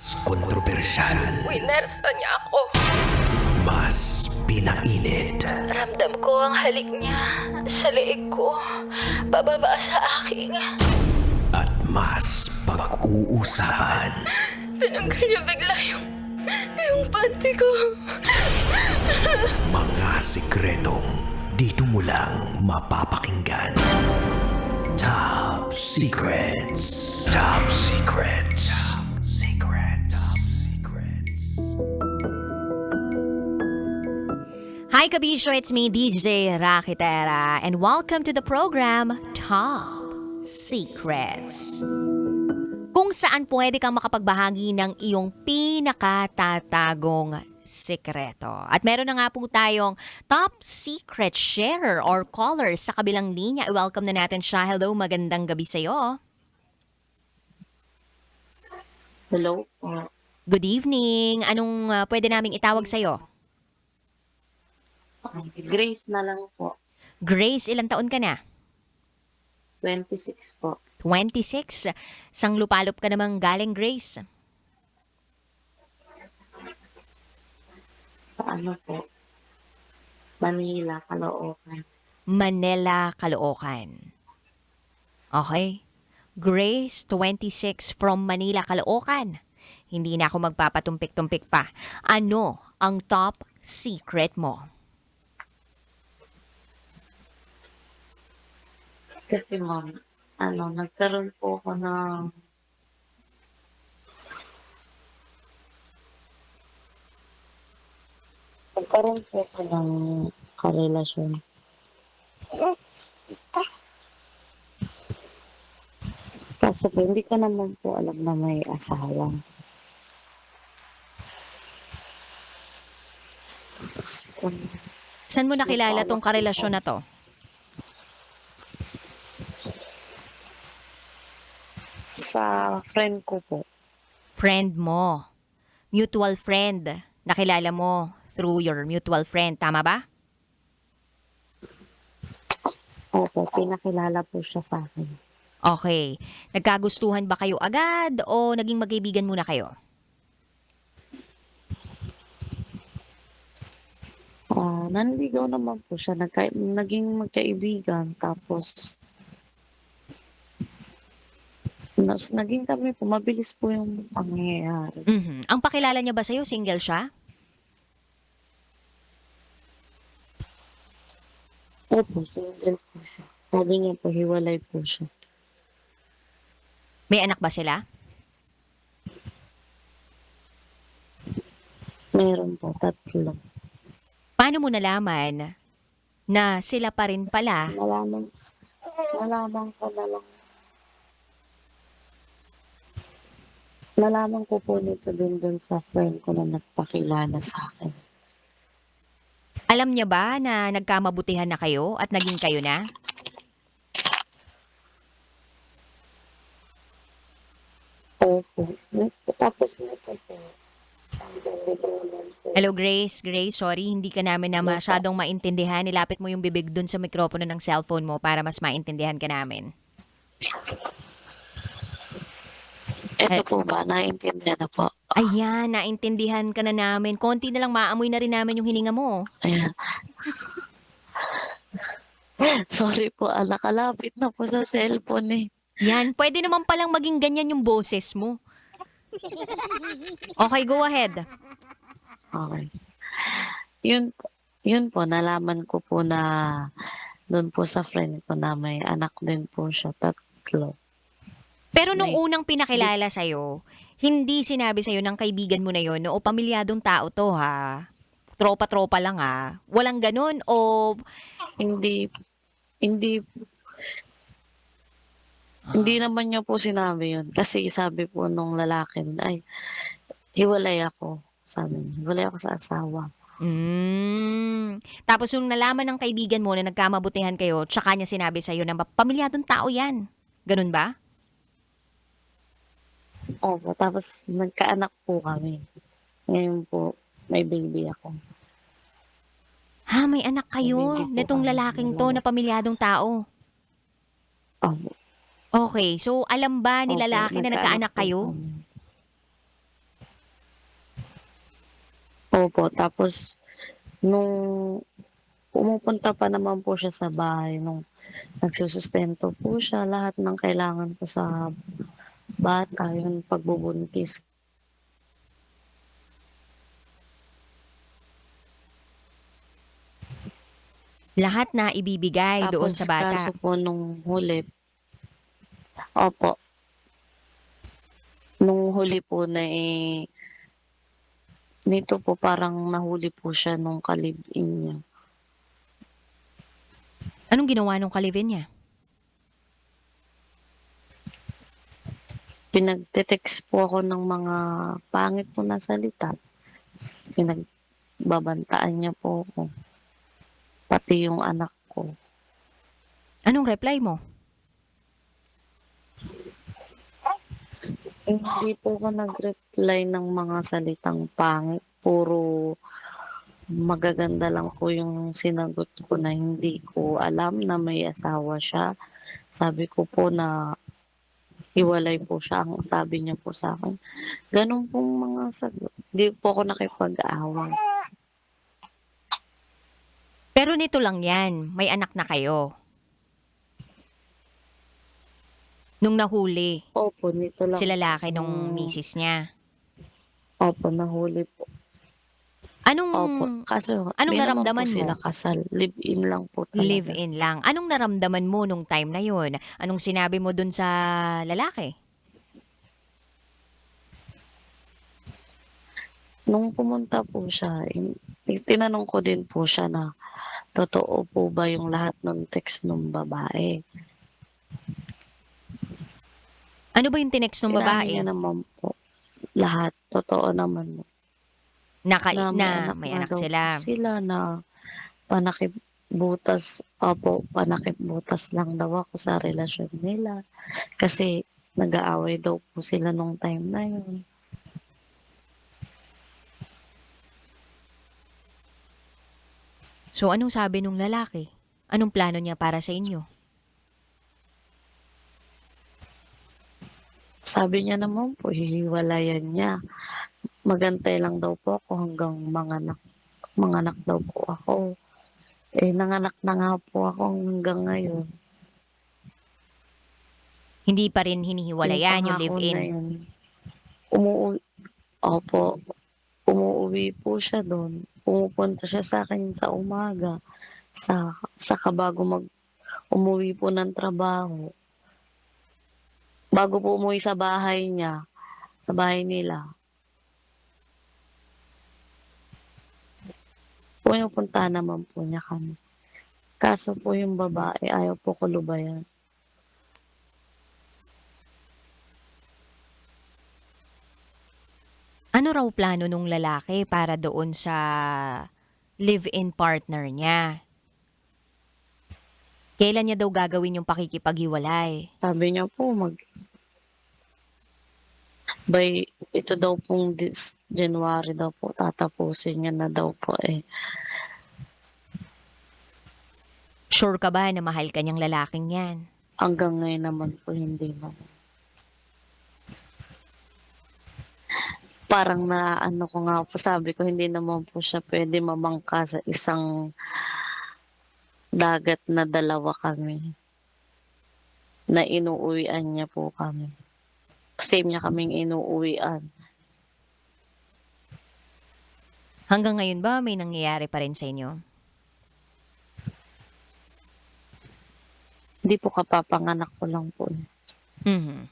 Kontrobersyal, Winersa niya ako. mas pinainit, Ramdam ko ang halik niya sa leeg ko. Bababa sa aking. at mas pag-uusapan. Tinanggal niya bigla yung panty ko. Mga sikretong dito mo lang mapapakinggan. Top Secrets. Top Secrets. Top Secret. Top Secret. Hi Kabisyo, it's me DJ Rakitera and welcome to the program Top Secrets. Kung saan pwede kang makapagbahagi ng iyong pinakatatagong sikreto. At meron na nga po tayong top secret sharer or caller sa kabilang linya. I-welcome na natin siya. Hello, magandang gabi sa'yo. Hello? Good evening. Anong pwede naming itawag sa'yo? Grace na lang po. Grace, ilang taon ka na? 26 po. 26. Sang lupalop ka namang galing, Grace. Ano po? Manila, Caloocan. Manila, Caloocan. Okay. Grace, 26 from Manila, Caloocan. Hindi na ako magpapatumpik-tumpik pa. Ano ang top secret mo? Kasi ma'am, nagkaroon po ako ng karelasyon. Kasi po, hindi ko naman po alam na may asawa. Tapos po, Saan mo nakilala tong karelasyon na to? sa friend ko po. Friend mo. Mutual friend. Nakilala mo through your mutual friend. Tama ba? Opo, pinakilala po siya sa akin. Okay. Nagkagustuhan ba kayo agad o naging magkaibigan muna kayo? Nanligaw naman po siya. Naging magkaibigan. Tapos, naging kami po. Mabilis po yung pangyayari. Ang pakilala niya ba sa'yo, single siya? Opo, single po siya. Sabi niya po, hiwalay po siya. May anak ba sila? Meron po, 3. Paano mo nalaman na sila pa rin pala? Nalaman ko na lang. Nalaman ko po nito din dun sa friend ko na nagpakilala sa akin. Alam niya ba na nagkamabutihan na kayo at naging kayo na? Opo. Tapos nito po, hindi ko naman po. Hello Grace, sorry hindi ka namin na masyadong maintindihan. Nilapit mo yung bibig dun sa mikropono ng cellphone mo para mas maintindihan ka namin. Ito po ba, naiintindihan na po? Ayan, naintindihan ka na namin. Konti na lang maamoy na rin namin yung hininga mo. Ayan. Sorry po, nakalapit na po sa cellphone eh. Yan, pwede naman palang maging ganyan yung boses mo. Okay, go ahead. Okay. Yun po, nalaman ko po na doon po sa friend ko na may anak din po siya, 3. Pero nung unang pinakilala sa'yo, hindi sinabi sa'yo ng kaibigan mo na yon, o pamilyadong tao to ha? Tropa-tropa lang ha? Walang ganun o... Hindi naman niya po sinabi yun. Kasi sabi po nung lalaki, ay, hiwalay ako. Sabi niya, hiwalay ako sa asawa. Tapos yung nalaman ng kaibigan mo na nagkamabutihan kayo, tsaka niya sinabi sa'yo na pamilyadong tao yan. Ganun ba? Opo, tapos nagkaanak po kami. Ngayon po, may baby ako. Ha, may anak kayo Hindi po nitong kami lalaking to na pamilyadong tao. Opo. Okay, so alam ba ni Opo, lalaki na nagkaanak nagkaanak po kayo? kami. Opo, tapos nung pumupunta pa naman po siya sa bahay, nung nagsusustento po siya, lahat ng kailangan ko sa bata, yung pagbubuntis. Lahat na ibibigay doon Tapos sa bata. kaso po nung huli, opo, nung huli po na nito po parang nahuli po siya nung kalibin niya. Anong ginawa nung kalivin niya? Pinagte-text po ako ng mga pangit po na salita. Pinagbabantaan niya po ako. Pati yung anak ko. Anong reply mo? Hindi po ako nag-reply ng mga salitang pangit. Puro magaganda lang po yung sinagot ko na hindi ko alam na may asawa siya. Sabi ko po na hiwalay po siya. Ang sabi niya po sa akin. Ganun pong mga sagot. Hindi po ako nakipag-away. Pero nito lang yan, may anak na kayo. Nung nahuli, Opo, nito lang. si lalaki nung Mm. misis niya. Opo, nahuli po. Anong Opo. Kaso, anong di naman naramdaman po mo? sila kasal. Live-in lang po talaga. Live-in lang. Anong naramdaman mo nung time na yun? Anong sinabi mo dun sa lalaki? Nung pumunta po siya, tinanong ko din po siya na totoo po ba yung lahat ng text ng babae. Ano ba yung tinext ng Inamin babae? niya naman po. Lahat. Totoo naman po. Na May na anak daw sila. sila na panakip-butas. Opo, panakip-butas lang daw ako sa relasyon nila. Kasi nag-aaway daw po sila nung time na yun. So anong sabi nung lalaki? Anong plano niya para sa inyo? Sabi niya naman po, hihiwalayan niya. Magantay lang daw po ako hanggang manganak daw po ako. Nanganak na nga po ako hanggang ngayon. Hindi pa rin hinihiwalayan yung pangako na live-in. yun, opo, umuwi po siya doon. Pumupunta siya sa akin sa umaga. Saka bago umuwi po ng trabaho. Bago po umuwi sa bahay niya, sa bahay nila. Pumupunta naman po niya kami. Kaso po yung babae, ayaw po kulubayan. Ano raw plano nung lalaki para doon sa live-in partner niya? Kailan niya daw gagawin yung pakikipaghiwalay? Sabi niya po, by ito daw pong this January daw po, tatapusin niya na daw po Sure ka ba na mahal ka niyang lalaking yan? Hanggang ngayon naman po, hindi naman. Parang ano ko nga po, sabi ko, hindi naman po siya pwede mamangka sa isang dagat na dalawa kami. Na inuuwian niya po kami. Same niya kaming inuuwian. Hanggang ngayon ba may nangyayari pa rin sa inyo? Hindi po kapapanganak ko lang po. Mhm.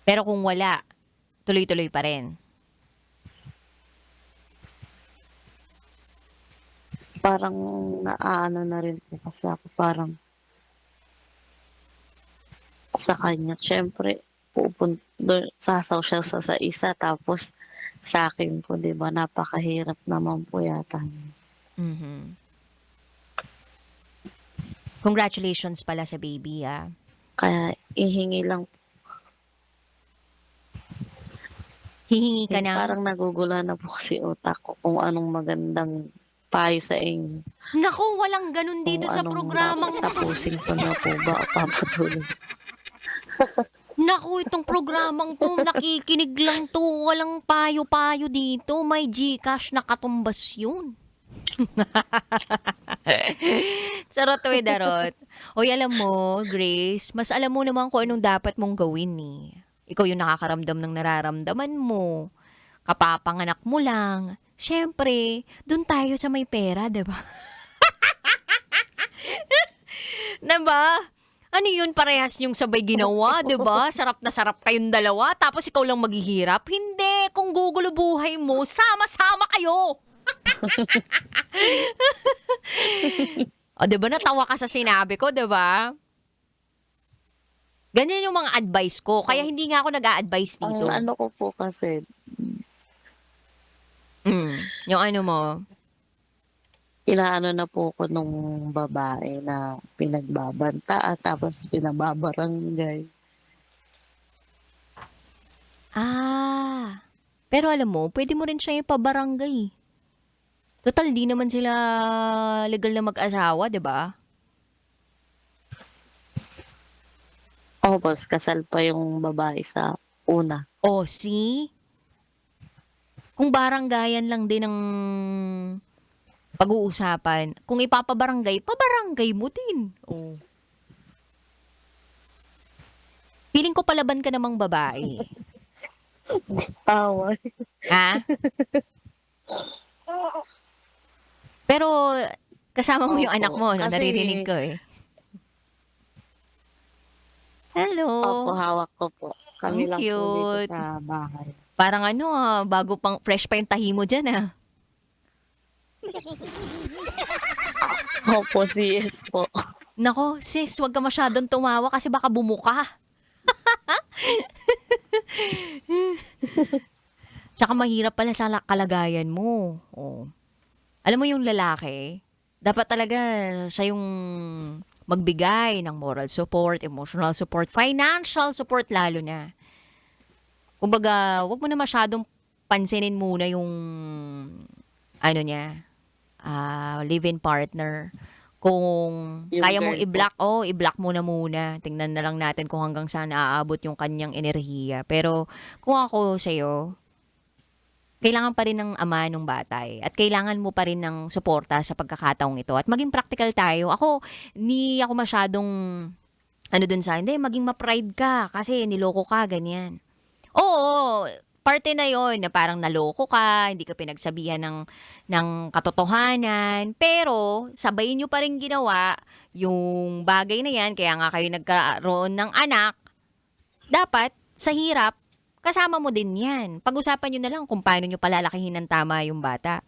Pero kung wala, tuloy-tuloy pa rin. Parang naaano na rin po kasi ako, parang sa kanya. Siyempre, sasaw siya sa isa, tapos sa akin po, di ba, napakahirap naman po yata. Mhm. Congratulations pala sa baby, ah. Kaya ihingi lang. Hihingi ka ng... Parang nagugulan na po kasi utak ko kung anong magandang payo sa inyo. Naku, walang ganun dito Kung sa anong programang dapat tapusin ko na po ba o papatuloy. Naku, itong programang to, nakikinig lang to. Walang payo-payo dito. May GCash na katumbas yun. Charot, darot. Hoy, alam mo, Grace, mas alam mo naman kung anong dapat mong gawin eh. Ikaw yung nakakaramdam ng nararamdaman mo. Kapapanganak mo lang. Siyempre, dun tayo sa may pera, diba? Diba? Ano yun, parehas yung sabay ginawa, diba? Sarap na sarap kayong dalawa, tapos ikaw lang maghihirap. Hindi, kung gugulo buhay mo, sama-sama kayo. O, diba, natawa ka sa sinabi ko, diba? Ganyan yung mga advice ko, kaya hindi nga ako nag-a-advise dito. Ang ano ko po kasi, Yung ano mo, inaano na po ko nung babae na pinagbabanta at tapos pinababarangay. pero alam mo, pwede mo rin siya ipabarangay. Total, di naman sila legal na mag-asawa, di ba? Oh, boss, kasal pa yung babae sa una. O, see? Kung baranggayan lang din ng pag-uusapan, kung ipapabarangay, pabarangay mo din. Oh. Feeling ko palaban ka namang babae. Away. Ha? Pero kasama mo yung Opo, anak mo, no? kasi- Naririnig ko eh. Hello. Opo, hawak ko po. Kami Ang lang po cute. dito sa bahay. Parang ano bago pang fresh pa yung tahi mo dyan Opo, CS po. Nako, sis, wag ka masyadong tumawa kasi baka bumuka. Tsaka mahirap pala sa kalagayan mo. Oh. Alam mo yung lalaki, dapat talaga siya yung magbigay ng moral support, emotional support, financial support lalo na. Kumbaga, wag mo na masyadong pansinin muna yung ano niya, live-in partner. Kung Yung kaya mong girl i-block, i-block mo na muna. Tingnan na lang natin kung hanggang saan naaabot yung kanyang enerhiya. Pero kung ako sa'yo, kailangan pa rin ng ama ng bata eh. At kailangan mo pa rin ng suporta sa pagkakataong ito. At maging practical tayo. Ni ako masyadong, dun sa, hindi, maging ma-pride ka kasi niloko ka, ganyan. Oo, parte na yon na parang naloko ka, hindi ka pinagsabihan ng katotohanan. Pero, sabay nyo pa rin ginawa yung bagay na yan, kaya nga kayo nagkaroon ng anak. Dapat, sa hirap, kasama mo din yan. Pag-usapan nyo na lang kung paano nyo palalakihin ng tama yung bata.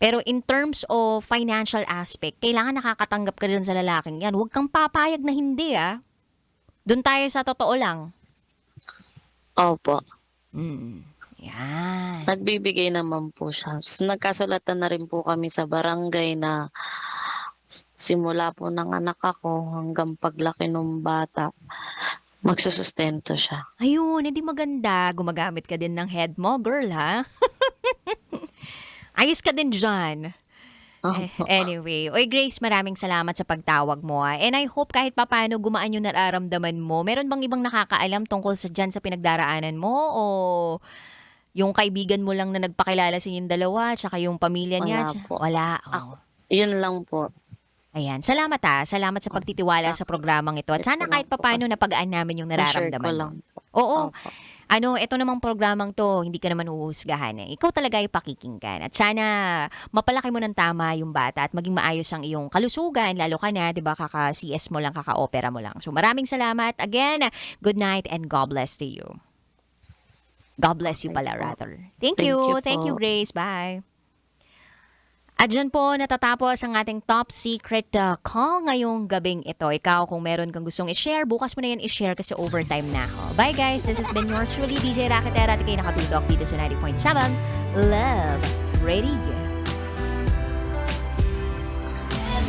Pero in terms of financial aspect, kailangan nakakatanggap ka rin sa lalaking yan. Huwag kang papayag na hindi Doon tayo sa totoo lang. Opo. Yan. Nagbibigay naman po siya. Nagkasulatan na rin po kami sa barangay na simula po ng anak ako hanggang paglaki ng bata, magsusustento siya. Ayun, hindi maganda. Gumagamit ka din ng head mo, girl, ha? Ayos ka din dyan. Anyway, oy Grace, maraming salamat sa pagtawag mo. And I hope kahit papaano gumaan yung nararamdaman mo. Meron bang ibang nakakaalam tungkol dyan sa pinagdaraanan mo? O yung kaibigan mo lang na nagpakilala sa inyong dalawa, tsaka yung pamilya niya? Wala po. Wala. Yun lang po. Ayan, salamat Salamat sa pagtitiwala sa programang ito. At sana kahit papaano napagaan namin yung Na-share nararamdaman ko mo. lang po. Oo. Opo. Ito namang programang to, hindi ka naman uusgahan eh. Ikaw talaga ay pakikinggan. At sana mapalaki mo ng tama yung bata at maging maayos ang iyong kalusugan. Lalo ka na, di ba, kaka-CS mo lang, kaka-opera mo lang. So maraming salamat. Again, good night and God bless to you. God bless you pala, rather. Thank you. Thank you, Grace. Bye. At dyan po natatapos ang ating top secret call ngayong gabing ito. Ikaw, kung meron kang gustong i-share, bukas mo na yan i-share kasi overtime na ako. Bye guys, this has been yours truly, DJ Rakitera. At kayo nakatutok dito sa 90.7 Love Radio.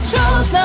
Chose